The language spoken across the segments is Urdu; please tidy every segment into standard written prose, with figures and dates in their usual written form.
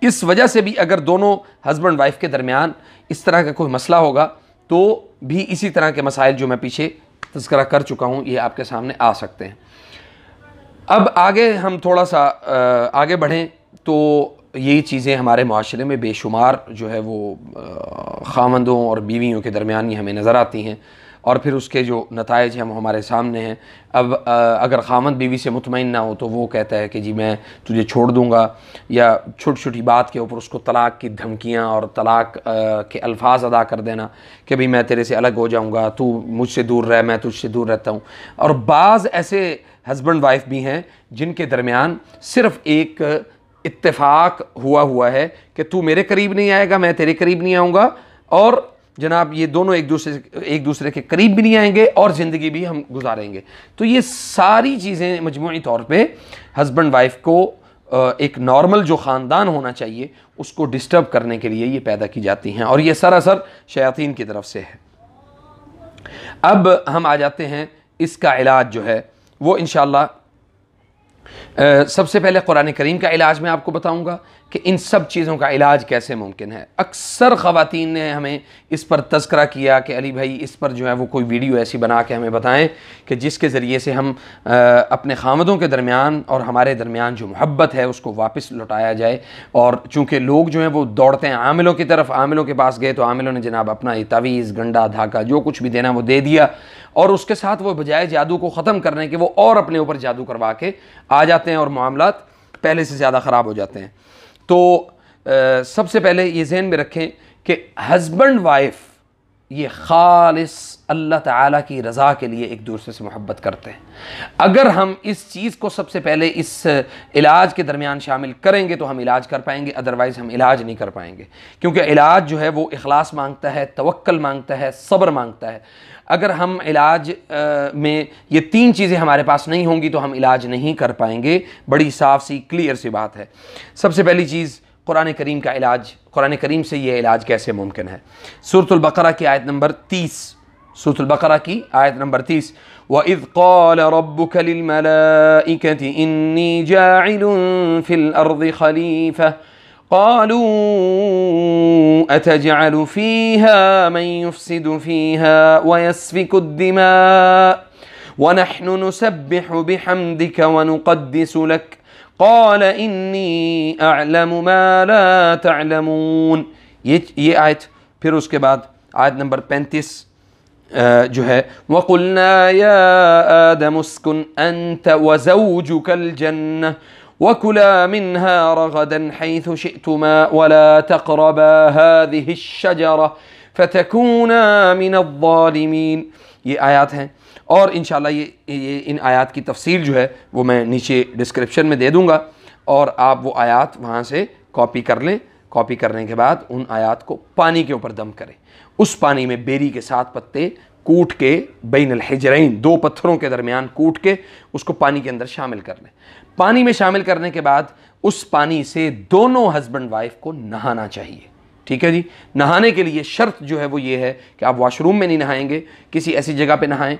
اس وجہ سے بھی اگر دونوں ہسبینڈ وائف کے درمیان اس طرح کا کوئی مسئلہ ہوگا تو بھی اسی طرح کے مسائل جو میں پیچھے تذکرہ کر چکا ہوں یہ آپ کے سامنے آ سکتے ہیں۔ اب آگے ہم تھوڑا سا آگے بڑھیں تو یہی چیزیں ہمارے معاشرے میں بے شمار جو ہے وہ خاوندوں اور بیویوں کے درمیان ہی ہمیں نظر آتی ہیں، اور پھر اس کے جو نتائج ہیں وہ ہمارے سامنے ہیں۔ اب اگر خاوند بیوی سے مطمئن نہ ہو تو وہ کہتا ہے کہ جی میں تجھے چھوڑ دوں گا، یا چھوٹی چھوٹی بات کے اوپر اس کو طلاق کی دھمکیاں اور طلاق کے الفاظ ادا کر دینا کہ بھئی میں تیرے سے الگ ہو جاؤں گا، تو مجھ سے دور رہ، میں تجھ سے دور رہتا ہوں۔ اور بعض ایسے ہسبینڈ وائف بھی ہیں جن کے درمیان صرف ایک اتفاق ہوا ہے کہ تو میرے قریب نہیں آئے گا، میں تیرے قریب نہیں آؤں گا، اور جناب یہ دونوں ایک دوسرے کے قریب بھی نہیں آئیں گے اور زندگی بھی ہم گزاریں گے۔ تو یہ ساری چیزیں مجموعی طور پہ ہسبینڈ وائف کو ایک نارمل جو خاندان ہونا چاہیے اس کو ڈسٹرب کرنے کے لیے یہ پیدا کی جاتی ہیں، اور یہ سراسر شیاطین کی طرف سے ہے۔ اب ہم آ جاتے ہیں اس کا علاج جو ہے وہ انشاءاللہ سب سے پہلے قرآن کریم کا علاج میں آپ کو بتاؤں گا کہ ان سب چیزوں کا علاج کیسے ممکن ہے۔ اکثر خواتین نے ہمیں اس پر تذکرہ کیا کہ علی بھائی اس پر جو ہے وہ کوئی ویڈیو ایسی بنا کے ہمیں بتائیں کہ جس کے ذریعے سے ہم اپنے خامدوں کے درمیان اور ہمارے درمیان جو محبت ہے اس کو واپس لوٹایا جائے۔ اور چونکہ لوگ جو ہیں وہ دوڑتے ہیں عاملوں کی طرف، عاملوں کے پاس گئے تو عاملوں نے جناب اپنا یہ تعویذ، گنڈا، دھاگا جو کچھ بھی دینا وہ دے دیا، اور اس کے ساتھ وہ بجائے جادو کو ختم کرنے کے وہ اور اپنے اوپر جادو کروا کے آ جاتے ہیں اور معاملات پہلے سے زیادہ خراب ہو جاتے ہیں۔ تو سب سے پہلے یہ ذہن میں رکھیں کہ ہسبینڈ وائف یہ خالص اللہ تعالیٰ کی رضا کے لیے ایک دوسرے سے محبت کرتے ہیں۔ اگر ہم اس چیز کو سب سے پہلے اس علاج کے درمیان شامل کریں گے تو ہم علاج کر پائیں گے، ادروائز ہم علاج نہیں کر پائیں گے، کیونکہ علاج جو ہے وہ اخلاص مانگتا ہے، توکل مانگتا ہے، صبر مانگتا ہے۔ اگر ہم علاج میں یہ تین چیزیں ہمارے پاس نہیں ہوں گی تو ہم علاج نہیں کر پائیں گے۔ بڑی صاف سی کلیئر سی بات ہے۔ سب سے پہلی چیز قرآن کریم کا علاج، قرآن کریم سے یہ علاج کیسے ممکن ہے۔ سورۃ البقرہ کی آیت نمبر 30، سورۃ البقرہ کی آیت نمبر 30، وَإِذْ قَالَ رَبُّكَ لِلْمَلَائِكَةِ إِنِّي جَاعِلٌ فِي الْأَرْضِ خَلِيفَةً قالوا أتجعل فيها من يفسد فيها ويسفك الدماء ونحن نسبح بحمدك ونقدس لك قال إني أعلم ما لا تعلمون۔ یہ آیت، پھر اس کے بعد آیت نمبر 35 جو ہے وَقُلْنَا يَا آدَمُ اسْكُنْ أَنْتَ وَزَوْجُكَ الْجَنَّةَ وَكُلَا مِنْهَا رَغَدًا حَيْثُ شِئْتُمَا وَلَا تَقْرَبَا هَذِهِ الشَّجَرَةَ فَتَكُونَا مِنَ الظَّالِمِينَ۔ یہ آیات ہیں، اور انشاءاللہ یہ ان آیات کی تفصیل جو ہے وہ میں نیچے ڈسکرپشن میں دے دوں گا، اور آپ وہ آیات وہاں سے کاپی کر لیں۔ کاپی کرنے کے بعد ان آیات کو پانی کے اوپر دم کریں، اس پانی میں بیری کے 7 پتے کوٹ کے بین الحجرین، 2 پتھروں کے درمیان کوٹ کے اس کو پانی کے اندر شامل کر لیں۔ پانی میں شامل کرنے کے بعد اس پانی سے دونوں ہسبینڈ وائف کو نہانا چاہیے، ٹھیک ہے جی۔ نہانے کے لیے شرط جو ہے وہ یہ ہے کہ آپ واش روم میں نہیں نہائیں گے، کسی ایسی جگہ پہ نہائیں۔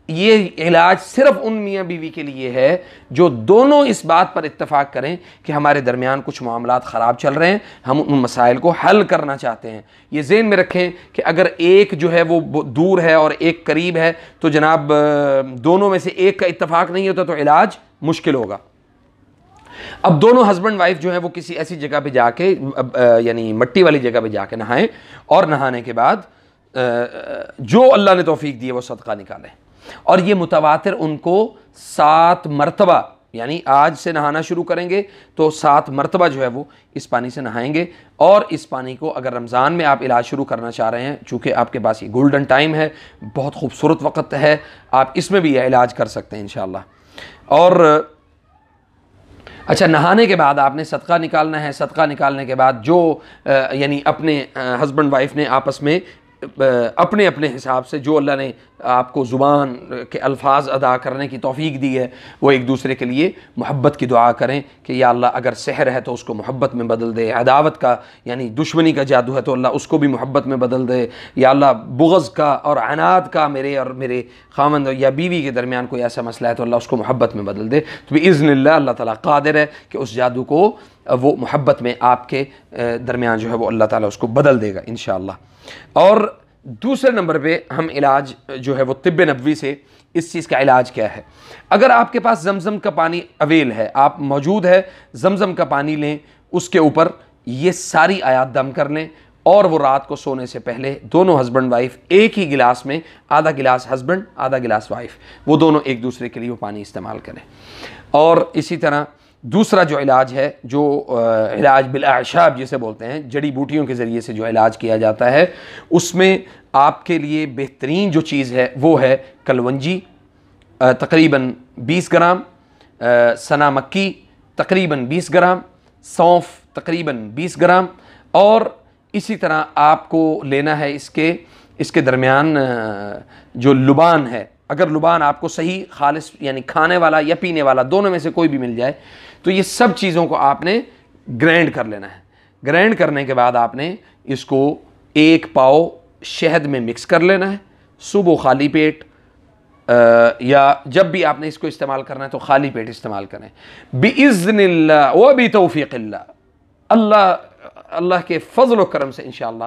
یہ علاج صرف ان میاں بیوی کے لیے ہے جو دونوں اس بات پر اتفاق کریں کہ ہمارے درمیان کچھ معاملات خراب چل رہے ہیں، ہم ان مسائل کو حل کرنا چاہتے ہیں۔ یہ ذہن میں رکھیں کہ اگر ایک جو ہے وہ دور ہے اور ایک قریب ہے تو جناب دونوں میں سے ایک کا اتفاق نہیں ہوتا تو علاج مشکل ہوگا۔ اب دونوں ہسبینڈ وائف جو ہیں وہ کسی ایسی جگہ پہ جا کے یعنی مٹی والی جگہ پہ جا کے نہائیں، اور نہانے کے بعد جو اللہ نے توفیق دی ہے وہ صدقہ نکالیں، اور یہ متواتر ان کو 7 مرتبہ، یعنی آج سے نہانا شروع کریں گے تو 7 مرتبہ جو ہے وہ اس پانی سے نہائیں گے۔ اور اس پانی کو اگر رمضان میں آپ علاج شروع کرنا چاہ رہے ہیں، چونکہ آپ کے پاس یہ گولڈن ٹائم ہے، بہت خوبصورت وقت ہے، آپ اس میں بھی یہ علاج کر سکتے ہیں انشاءاللہ۔ اور اچھا، نہانے کے بعد آپ نے صدقہ نکالنا ہے۔ صدقہ نکالنے کے بعد جو یعنی اپنے ہسبینڈ وائف نے آپس میں اپنے اپنے حساب سے جو اللہ نے آپ کو زبان کے الفاظ ادا کرنے کی توفیق دی ہے، وہ ایک دوسرے کے لیے محبت کی دعا کریں کہ یا اللہ اگر سحر ہے تو اس کو محبت میں بدل دے، عداوت کا یعنی دشمنی کا جادو ہے تو اللہ اس کو بھی محبت میں بدل دے، یا اللہ بغض کا اور عناد کا میرے اور میرے خاوند یا بیوی کے درمیان کوئی ایسا مسئلہ ہے تو اللہ اس کو محبت میں بدل دے۔ تو باذن اللہ اللہ تعالیٰ قادر ہے کہ اس جادو کو وہ محبت میں آپ کے درمیان جو ہے وہ اللہ تعالیٰ اس کو بدل دے گا انشاءاللہ۔ اور دوسرے نمبر پہ ہم علاج جو ہے وہ طب نبوی سے اس چیز کا علاج کیا ہے؟ اگر آپ کے پاس زمزم کا پانی اویل ہے، آپ موجود ہے، زمزم کا پانی لیں، اس کے اوپر یہ ساری آیات دم کر لیں، اور وہ رات کو سونے سے پہلے دونوں ہسبینڈ وائف ایک ہی گلاس میں، آدھا گلاس ہسبینڈ آدھا گلاس وائف، وہ دونوں ایک دوسرے کے لیے وہ پانی استعمال کریں۔ اور اسی طرح دوسرا جو علاج ہے، جو علاج بالاعشاب جسے بولتے ہیں، جڑی بوٹیوں کے ذریعے سے جو علاج کیا جاتا ہے، اس میں آپ کے لیے بہترین جو چیز ہے وہ ہے کلونجی تقریباً 20 گرام، سنا مکی تقریباً 20 گرام، سونف تقریباً 20 گرام، اور اسی طرح آپ کو لینا ہے اس کے درمیان جو لبان ہے، اگر لبان آپ کو صحیح خالص یعنی کھانے والا یا پینے والا دونوں میں سے کوئی بھی مل جائے تو یہ سب چیزوں کو آپ نے گرینڈ کر لینا ہے۔ گرینڈ کرنے کے بعد آپ نے اس کو 1 پاؤ شہد میں مکس کر لینا ہے، صبح خالی پیٹ یا جب بھی آپ نے اس کو استعمال کرنا ہے تو خالی پیٹ استعمال کریں بِإِذْنِ اللَّهِ وَبِتَوْفِيقِ اللَّهِ۔ اللہ کے فضل و کرم سے انشاءاللہ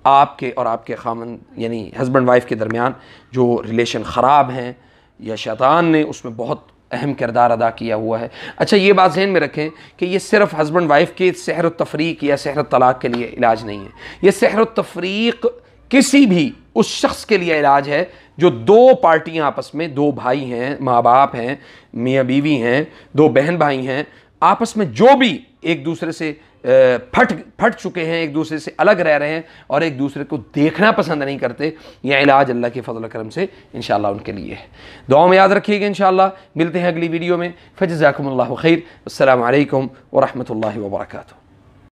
آپ کے اور آپ کے خامن یعنی ہسبینڈ وائف کے درمیان جو ریلیشن خراب ہیں یا شیطان نے اس میں بہت اہم کردار ادا کیا ہوا ہے۔ اچھا یہ بات ذہن میں رکھیں کہ یہ صرف ہسبینڈ وائف کے سحر التفریق یا سحر الطلاق کے لیے علاج نہیں ہے، یہ سحر التفریق کسی بھی اس شخص کے لیے علاج ہے جو 2 پارٹیاں آپس میں، 2 بھائی ہیں، ماں باپ ہیں، میاں بیوی ہیں، 2 بہن بھائی ہیں، آپس میں جو بھی ایک دوسرے سے پھٹ چکے ہیں، ایک دوسرے سے الگ رہ رہے ہیں اور ایک دوسرے کو دیکھنا پسند نہیں کرتے، یہ علاج اللہ کے فضل و کرم سے انشاءاللہ ان کے لیے ہے۔ دعاؤں میں یاد رکھیے گا انشاءاللہ۔ ملتے ہیں اگلی ویڈیو میں، فجزاکم اللہ خیر، السلام علیکم ورحمۃ اللہ وبرکاتہ۔